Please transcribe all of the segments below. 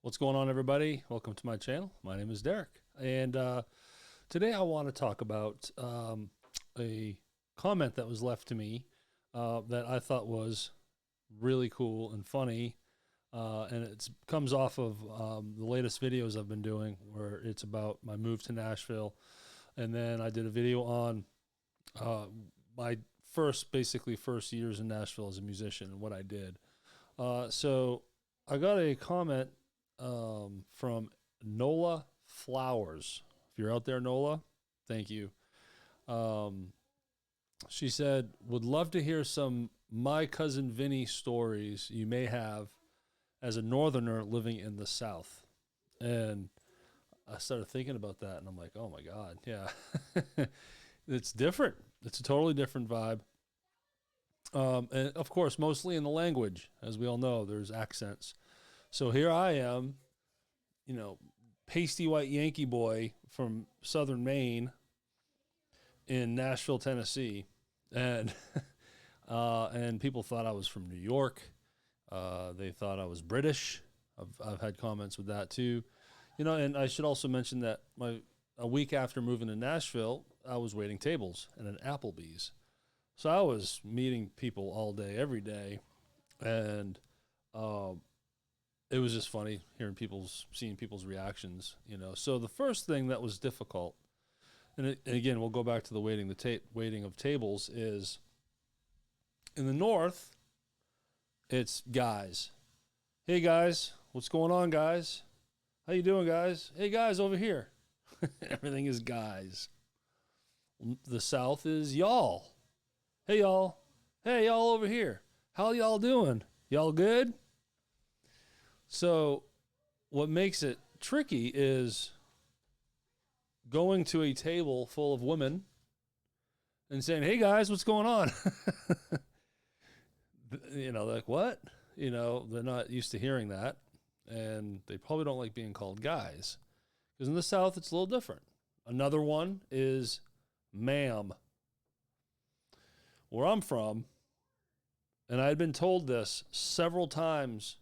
What's going on, everybody? Welcome to my channel. My name is Derek, and today I want to talk about a comment that was left to me that I thought was really cool and funny, and it comes off of the latest videos I've been doing, where it's about my move to Nashville, and then I did a video on my first years in Nashville as a musician and what I did. So I got a comment from Nola Flowers. If you're out there, Nola, thank you. She said, would love to hear some My Cousin Vinny stories you may have as a northerner living in the South. And I started thinking about that, and I'm like, oh my God, yeah. It's different. It's a totally different vibe. And of course, mostly in the language. As we all know, there's accents. So here I am, pasty white Yankee boy from southern Maine in Nashville, Tennessee. And and people thought I was from New York. They thought I was British. I've had comments with that too. And I should also mention that a week after moving to Nashville, I was waiting tables at an Applebee's. So I was meeting people all day, every day, and it was just funny seeing people's reactions. So the first thing that was difficult, and again, we'll go back to the waiting of tables, is in the North, it's guys. Hey guys, what's going on, guys? How you doing, guys? Hey guys, over here. Everything is guys. The South is y'all. Hey y'all. Hey y'all over here. How y'all doing? Y'all good? So what makes it tricky is going to a table full of women and saying, hey guys, what's going on? Like, what? They're not used to hearing that, and they probably don't like being called guys, because in the South it's a little different. Another one is ma'am. Where I'm from, and I had been told this several times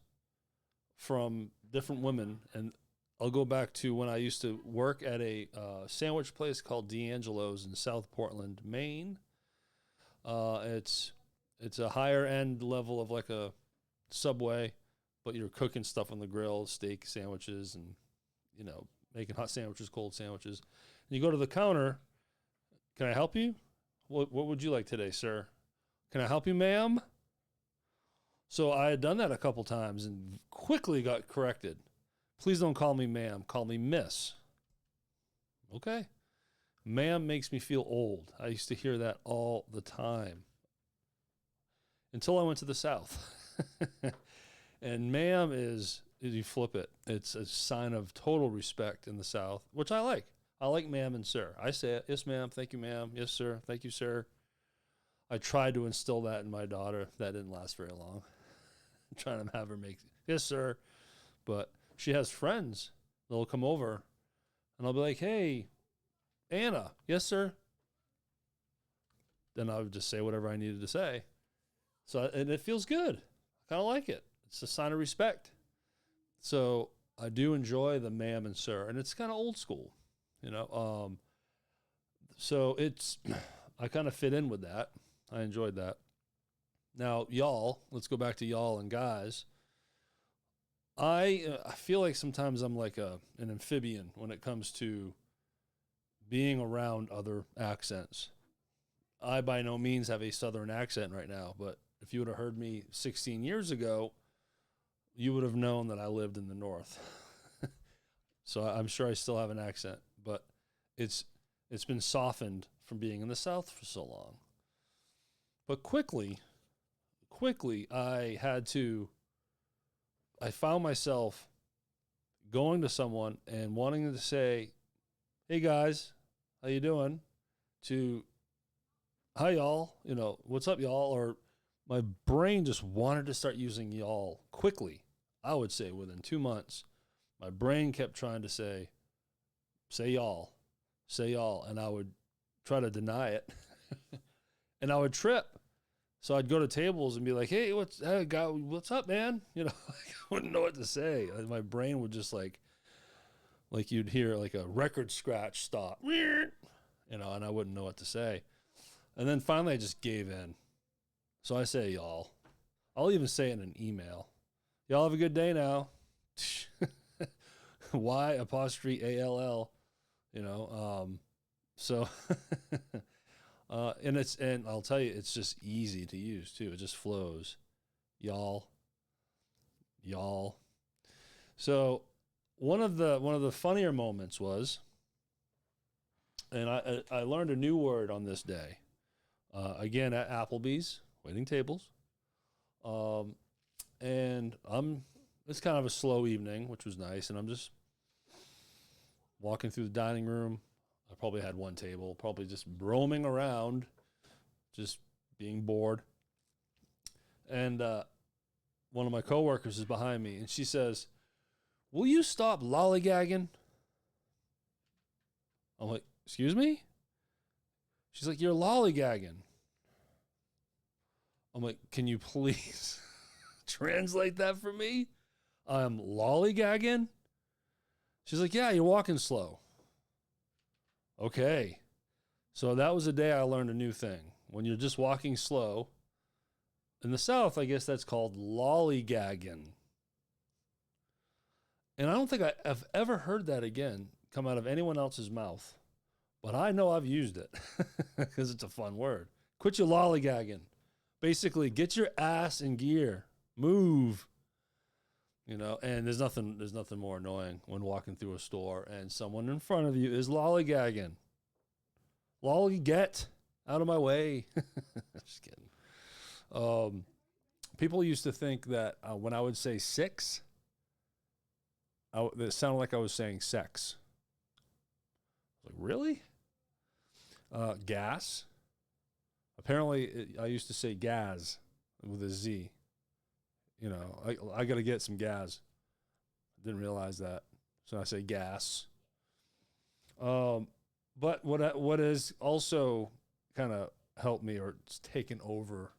from different women, and I'll go back to when I used to work at a sandwich place called D'Angelo's in South Portland, Maine. It's a higher end level of like a Subway, but you're cooking stuff on the grill, steak sandwiches, and making hot sandwiches, cold sandwiches. And you go to the counter. Can I help you? What would you like today, sir? Can I help you, ma'am? So I had done that a couple times and quickly got corrected. Please don't call me ma'am. Call me miss. Okay. Ma'am makes me feel old. I used to hear that all the time until I went to the South. And ma'am is you flip it. It's a sign of total respect in the South, which I like. I like ma'am and sir. I say it. Yes, ma'am. Thank you, ma'am. Yes, sir. Thank you, sir. I tried to instill that in my daughter. That didn't last very long. I'm trying to have her make, yes, sir. But she has friends that'll come over, and I'll be like, hey, Anna. Yes, sir. Then I would just say whatever I needed to say. And it feels good. I kind of like it. It's a sign of respect. So I do enjoy the ma'am and sir, and it's kind of old school. So I kind of fit in with that. I enjoyed that. Now, y'all, let's go back to y'all and guys. I feel like sometimes I'm like an amphibian when it comes to being around other accents. I by no means have a Southern accent right now, but if you would have heard me 16 years ago, you would have known that I lived in the North. So I'm sure I still have an accent, but it's been softened from being in the South for so long. But quickly, I found myself going to someone and wanting to say, hey guys, how you doing? To, hi y'all, what's up y'all? Or my brain just wanted to start using y'all quickly. I would say within 2 months, my brain kept trying to say y'all, and I would try to deny it. And I would trip. So I'd go to tables and be like, "Hey, what's up, man?" I wouldn't know what to say. My brain would just like you'd hear like a record scratch stop, and I wouldn't know what to say. And then finally, I just gave in. So I say, "Y'all." I'll even say it in an email. "Y'all have a good day now." Y apostrophe ALL. So. And I'll tell you, it's just easy to use too. It just flows. Y'all. So one of the funnier moments was, and I learned a new word on this day. Again at Applebee's, waiting tables. And it's kind of a slow evening, which was nice, and I'm just walking through the dining room. I probably had one table, probably just roaming around, just being bored. And one of my coworkers is behind me, and she says, "Will you stop lollygagging?" I'm like, "Excuse me?" She's like, "You're lollygagging." I'm like, "Can you please translate that for me?" I'm lollygagging? She's like, "Yeah, you're walking slow." Okay. So that was the day I learned a new thing. When you're just walking slow, in the South, I guess that's called lollygagging. And I don't think I've ever heard that again come out of anyone else's mouth. But I know I've used it because it's a fun word. Quit your lollygagging. Basically, get your ass in gear. Move. And there's nothing more annoying when walking through a store and someone in front of you is lollygagging. Get out of my way. Just kidding. People used to think that when I would say six, it sounded like I was saying sex. I was like, really? Gas. Apparently, I used to say gas with a Z. I got to get some gas. I didn't realize that. So I say gas. But what has also kind of helped me or it's taken over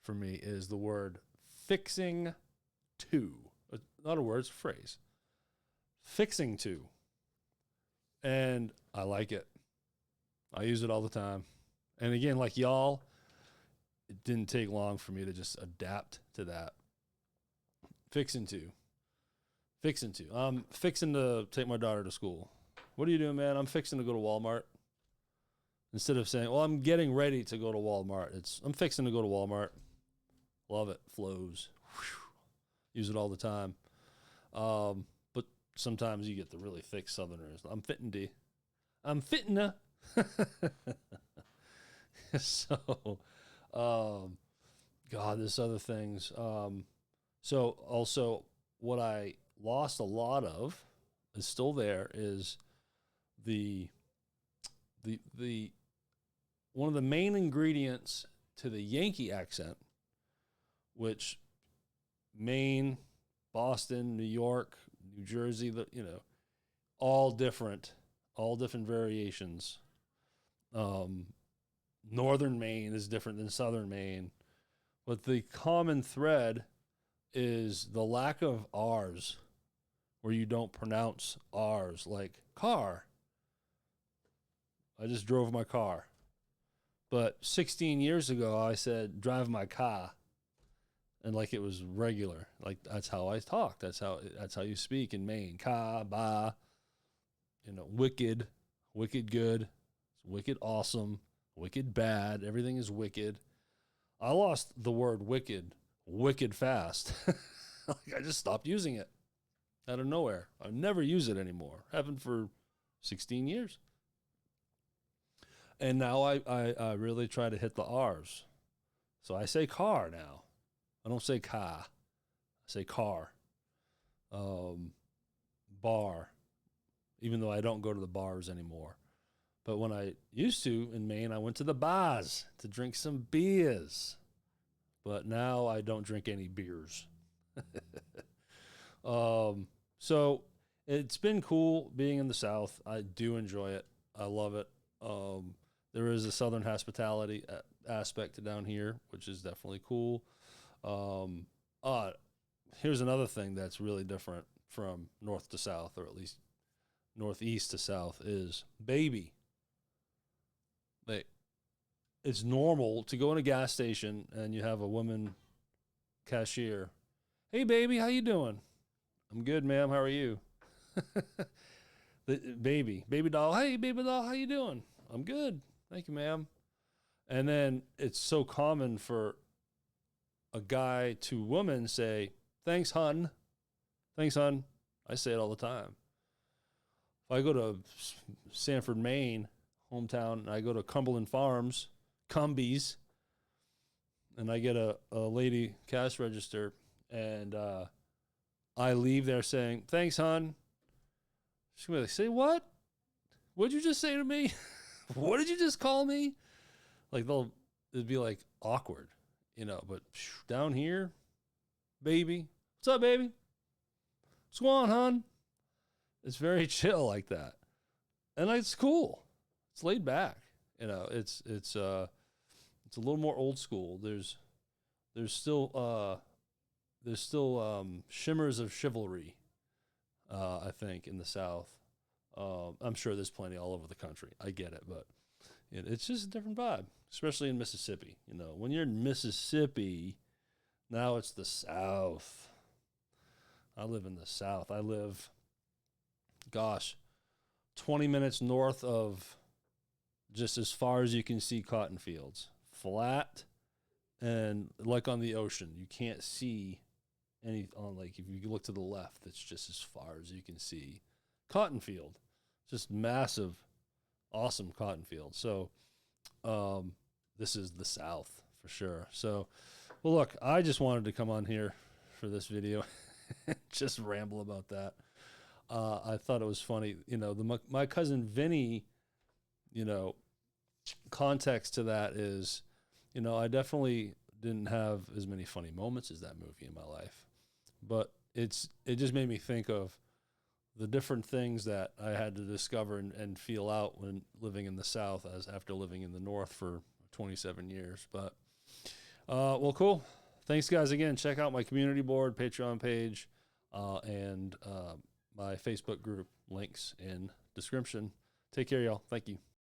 for me is the word fixing to. Not a word, it's a phrase. Fixing to. And I like it. I use it all the time. And again, like y'all, it didn't take long for me to just adapt to that. Fixing to. I'm fixing to take my daughter to school. What are you doing, man? I'm fixing to go to Walmart. Instead of saying, well, I'm getting ready to go to Walmart. I'm fixing to go to Walmart. Love it. Flows. Whew. Use it all the time. But sometimes you get the really thick Southerners. I'm fitting to. So, God, there's other things. So also what I lost a lot of is still there is the one of the main ingredients to the Yankee accent, which Maine, Boston, New York, New Jersey, all different variations. Northern Maine is different than Southern Maine, but the common thread is the lack of R's, where you don't pronounce R's, like car. I just drove my car. But 16 years ago, I said, drive my car. And like it was regular. Like that's how I talk. That's how you speak in Maine. Ka, ba, wicked good, wicked awesome, wicked bad. Everything is wicked. I lost the word wicked fast. Like I just stopped using it out of nowhere. I never use it anymore. Happened for 16 years. And now I really try to hit the R's. So I say car now. I don't say ka. I say car. Bar. Even though I don't go to the bars anymore. But when I used to in Maine, I went to the bars to drink some beers. But now I don't drink any beers. So it's been cool being in the South. I do enjoy it. I love it. there is a Southern hospitality aspect to down here, which is definitely cool. Um, uh, Here's another thing that's really different from north to south, or at least northeast to south, is baby. Like, it's normal to go in a gas station and you have a woman cashier. Hey, baby, how you doing? I'm good, ma'am. How are you? Baby doll. Hey, baby doll, how you doing? I'm good. Thank you, ma'am. And then it's so common for a guy to woman say, thanks, hun. Thanks, hun. I say it all the time. If I go to Sanford, Maine, hometown, and I go to Cumberland Farms, Cumbies, and I get a lady cash register, and I leave there saying, thanks, hon. She's going to be like, say what? What'd you just say to me? What did you just call me? Like, it'd be like awkward, but down here, baby. What's up, baby? What's going on, hon? It's very chill like that. And it's cool. It's laid back. It's a little more old school. There's still shimmers of chivalry, I think, in the South. I'm sure there's plenty all over the country. I get it, but it's just a different vibe, especially in Mississippi. When you're in Mississippi, now it's the South. I live in the South. I live, 20 minutes north of just as far as you can see cotton fields. Flat and like on the ocean. You can't see if you look to the left, it's just as far as you can see. Cotton field. Just massive, awesome cotton field. So this is the South for sure. So, well, look, I just wanted to come on here for this video and just ramble about that. I thought it was funny. My cousin Vinny, context to that is, I definitely didn't have as many funny moments as that movie in my life, but it just made me think of the different things that I had to discover and feel out when living in the South as after living in the North for 27 years. But, well, cool. Thanks, guys, again. Check out my community board, Patreon page, and my Facebook group. Links in description. Take care, y'all. Thank you.